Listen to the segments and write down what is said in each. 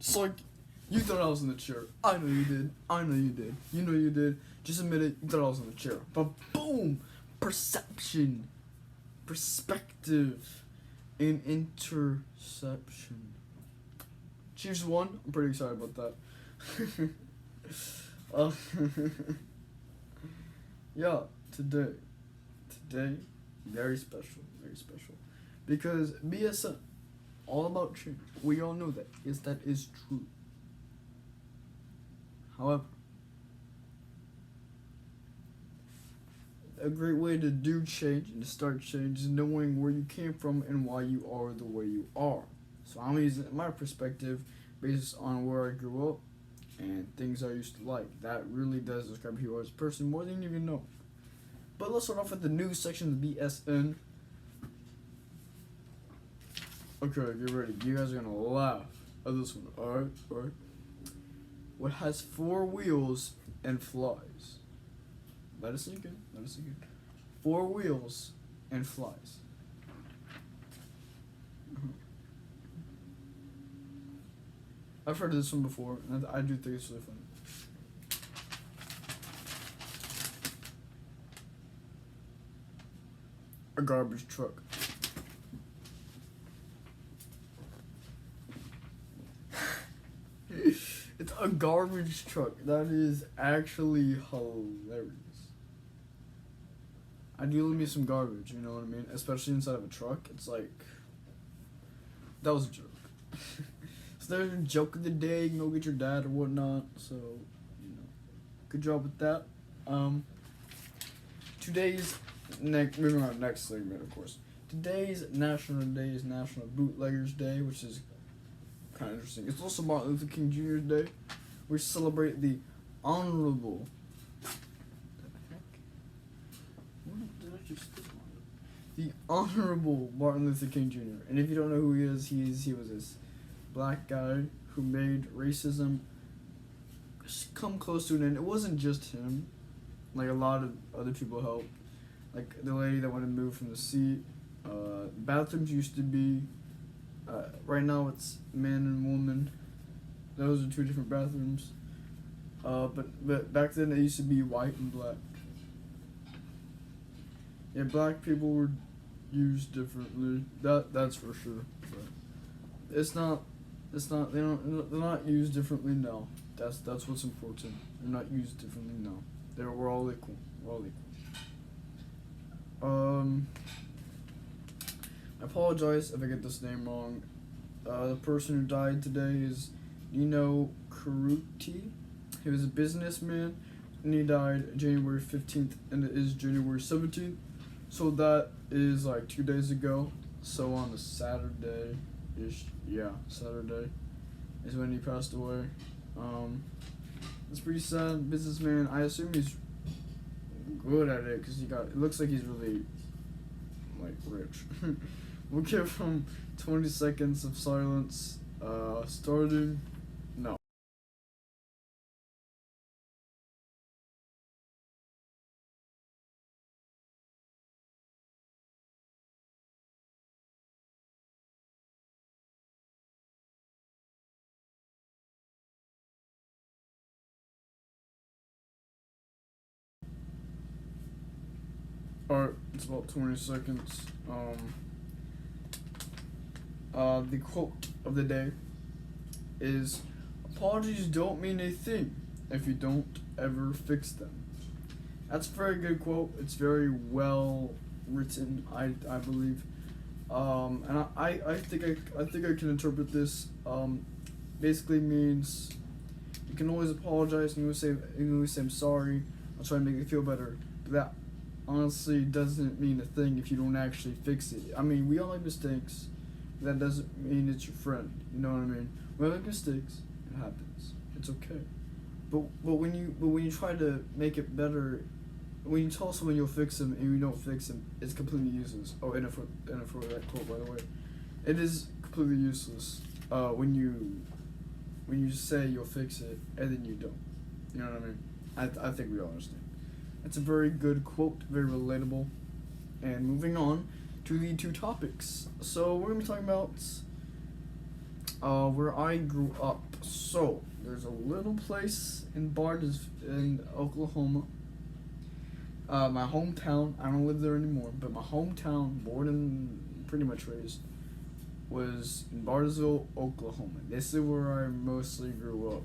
Just like, you thought I was in the chair. I know you did. I know you did. You know you did. Just admit it, you thought I was in the chair. But boom! Perception. Perspective. And interception. Chiefs won. I'm pretty excited about that. Yeah, today, very special, because BSN, all about change. We all know that. Yes, that is true. However, a great way to do change and to start change is knowing where you came from and why you are the way you are. So I'm using my perspective based on where I grew up and things I used to like. That really does describe who you are as a person more than you even know. But let's start off with the news section of the BSN. Okay, get ready. You guys are gonna laugh at this one. Alright. What has 4 wheels and flies? Let it sink in. 4 wheels and flies. I've heard of this one before, and I do think it's really funny. A garbage truck. It's a garbage truck. That is actually hilarious. I do leave me some garbage, you know what I mean? Especially inside of a truck. It's like, that was a joke. So there's a joke of the day. You can go get your dad or whatnot. So, good job with that. Moving on to the next segment, of course. Today's national day is National Bootleggers Day, which is kind of interesting. It's also Martin Luther King Jr.'s Day. We celebrate the honorable. The Honorable Martin Luther King Jr. And if you don't know who he is, he was this black guy who made racism come close to an end. It wasn't just him. Like, a lot of other people helped. Like, the lady that wanted to move from the seat. Bathrooms used to be, right now it's man and woman. Those are 2 different bathrooms. But back then it used to be white and black. Yeah, black people were used differently. That's for sure. But they're not used differently now. That's what's important. They're not used differently now. We're all equal. I apologize if I get this name wrong. The person who died today is Nino Caruti. He was a businessman, and he died January 15th, and it is January 17th. So that is like 2 days ago. So on the Saturday Saturday is when he passed away. It's pretty sad. Businessman. I assume he's good at it because it looks like he's really like rich. We'll give him 20 seconds of silence. Starting now. Alright, it's about 20 seconds. The quote of the day is, "Apologies don't mean a thing if you don't ever fix them." That's a very good quote. It's very well written, I believe. And I think I can interpret this. Basically means you can always apologize and you can always say I'm sorry. I'll try to make you feel better. But that honestly doesn't mean a thing if you don't actually fix it. I mean, we all make mistakes. That doesn't mean it's your friend. You know what I mean? We all make mistakes. It happens. It's okay. But when you try to make it better, when you tell someone you'll fix them and you don't fix them, it's completely useless. Oh, and for that quote, by the way, it is completely useless. When you say you'll fix it and then you don't. You know what I mean? I think we all understand. It's a very good quote, very relatable. And moving on to the 2 topics. So we're gonna be talking about where I grew up. So there's a little place in in Oklahoma. My hometown. I don't live there anymore, but my hometown, born and pretty much raised, was in Bartlesville, Oklahoma. This is where I mostly grew up.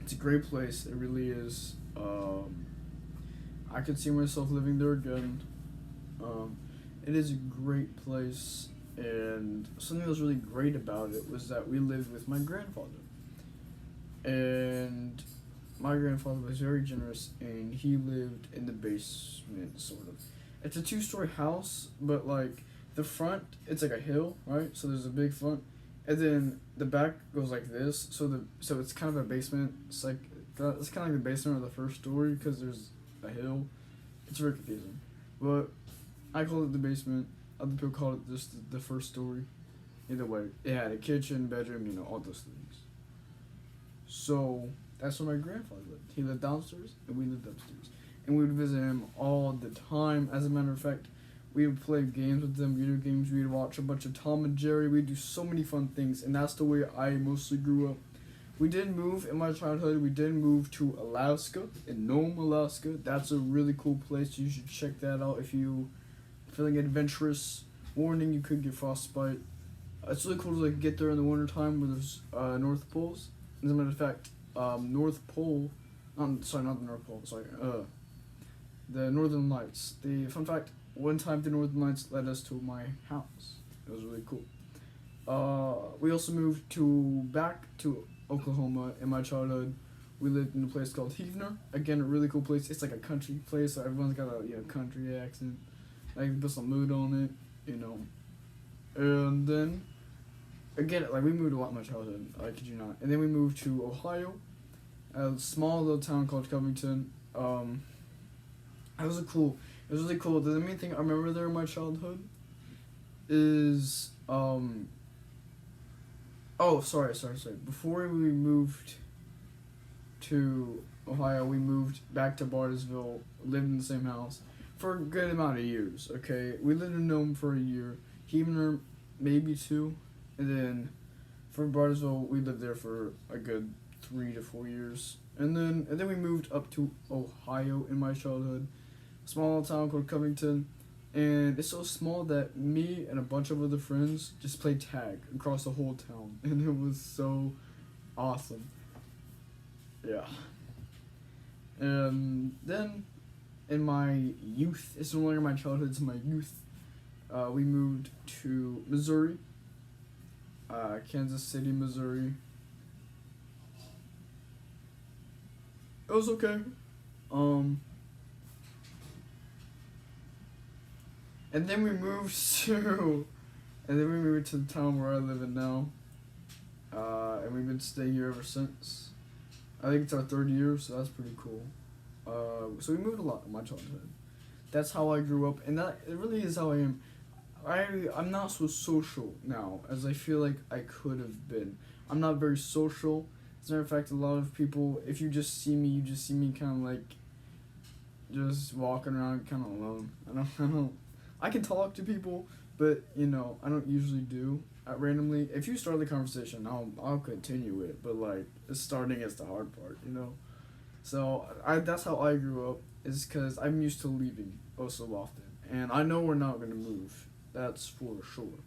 It's a great place. It really is. I could see myself living there again. It is a great place, and something that was really great about it was that we lived with my grandfather. And my grandfather was very generous, and he lived in the basement, sort of. It's a two-story house, but like the front, it's like a hill, right? So there's a big front, and then the back goes like this. So it's kind of a basement. It's kind of like the basement of the first story because there's a hill. It's very confusing, but I call it the basement. Other people call it just the first story. Either way, it had a kitchen, bedroom, all those things. So that's where my grandfather lived. He lived downstairs, and we lived upstairs. And we would visit him all the time. As a matter of fact, we would play games with them, video games. We'd watch a bunch of Tom and Jerry. We'd do so many fun things, and that's the way I mostly grew up. We did move in my childhood. We did move to Alaska, in Nome, Alaska. That's a really cool place. You should check that out if you feeling adventurous. Warning, you could get frostbite. It's really cool to get there in the wintertime where there's North Poles. As a matter of fact, North Pole, not the North Pole, the Northern Lights. The fun fact, one time the Northern Lights led us to my house. It was really cool. We also moved back to Oklahoma in my childhood. We lived in a place called Heavener. Again, a really cool place. It's like a country place, so everyone's got a country accent. I can put some mood on it, And then, again, we moved a lot in my childhood, I kid you not. And then we moved to Ohio, a small little town called Covington. It was really cool. The main thing I remember there in my childhood is, sorry. Before we moved to Ohio, we moved back to Bartlesville, lived in the same house for a good amount of years, okay? We lived in Nome for a year, Heavener maybe 2, and then for Bartlesville, we lived there for a good 3 to 4 years. And then we moved up to Ohio in my childhood, a small town called Covington, and it's so small that me and a bunch of other friends just played tag across the whole town, and it was so awesome. Yeah. And then in my youth, it's no longer my childhood, it's my youth, we moved to Missouri, Kansas City, Missouri. It was okay. And then we moved to the town where I live in now. And we've been staying here ever since. I think it's our 3rd year, so that's pretty cool. So we moved a lot in my childhood. That's how I grew up, and it really is how I am. I'm not so social now as I feel like I could have been. I'm not very social. As a matter of fact, a lot of people, if you just see me, kind of just walking around kind of alone. I can talk to people, but I don't usually do randomly. If you start the conversation, I'll continue it, but starting is the hard part, So that's how I grew up, is because I'm used to leaving so often, and I know we're not gonna move. That's for sure.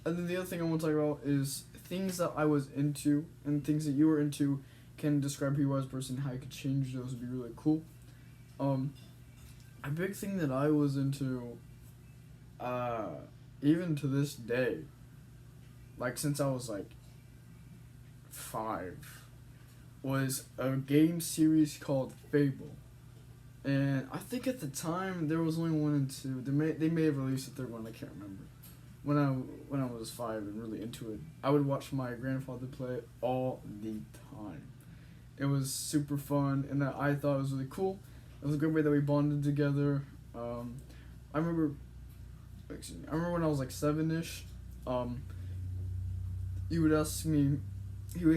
And then the other thing I want to talk about is things that I was into and things that you were into can describe who you are as a person. How you could change those would be really cool. A big thing that I was into, even to this day, since I was 5, was a game series called Fable. And I think at the time there was only 1 and 2. They may have released a 3rd one. I can't remember. When I was 5 and really into it, I would watch my grandfather play it all the time. It was super fun, and I thought it was really cool. It was a great way that we bonded together. I remember when I was 7-ish. He would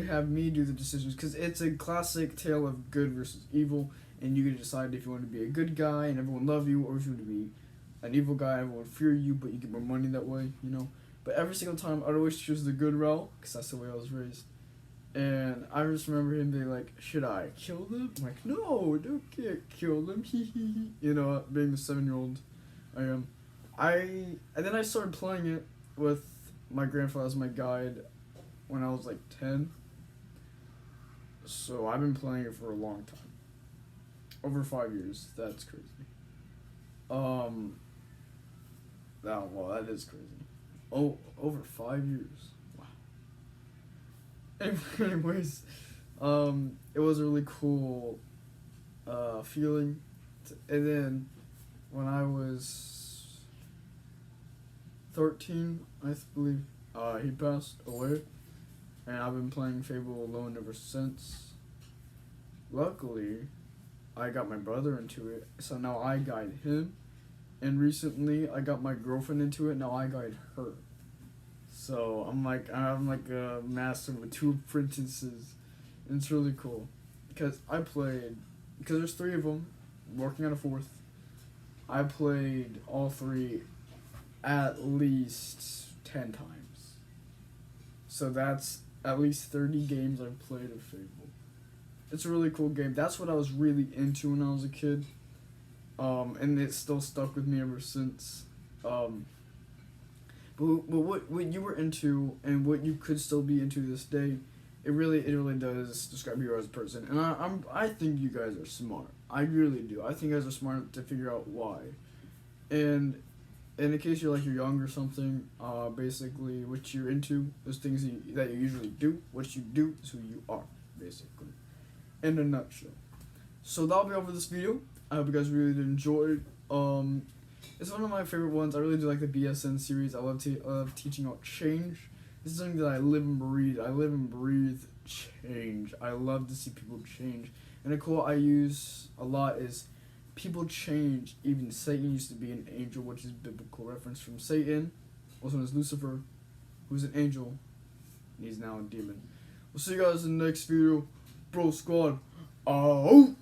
have me do the decisions, because it's a classic tale of good versus evil. And you get to decide if you want to be a good guy and everyone love you, or if you want to be an evil guy would fear you, but you get more money that way, you know. But every single time, I'd always choose the good route, because that's the way I was raised. And I just remember him being like, should I kill them? I'm like, no, don't kill them, you know, being the 7-year-old I am. And then I started playing it with my grandfather as my guide when I was like 10. So I've been playing it for a long time. Over 5 years. That's crazy. That is crazy. Oh, over 5 years. Wow. Anyways, it was a really cool feeling. And then when I was 13, I believe, he passed away. And I've been playing Fable alone ever since. Luckily, I got my brother into it, so now I guide him. And recently, I got my girlfriend into it, now I guide her. So I'm like a master with 2 apprentices. And it's really cool. Because there's 3 of them, working on a 4th. I played all 3 at least 10 times. So that's at least 30 games I've played of Fable. It's a really cool game. That's what I was really into when I was a kid. And it's still stuck with me ever since. But what you were into and what you could still be into this day, it really does describe you as a person. And I think you guys are smart. I really do. I think you guys are smart to figure out why. And in case you're young or something, basically what you're into, those things that you usually do, what you do is who you are, basically. In a nutshell. So that'll be all for this video. I hope you guys really did enjoy. It's one of my favorite ones. I really do like the BSN series. I love teaching about change. This is something that I live and breathe. I live and breathe change. I love to see people change. And a quote I use a lot is, people change. Even Satan used to be an angel, which is a biblical reference from Satan, also known as Lucifer, who's an angel, and he's now a demon. We'll see you guys in the next video. Bro Squad. Oh!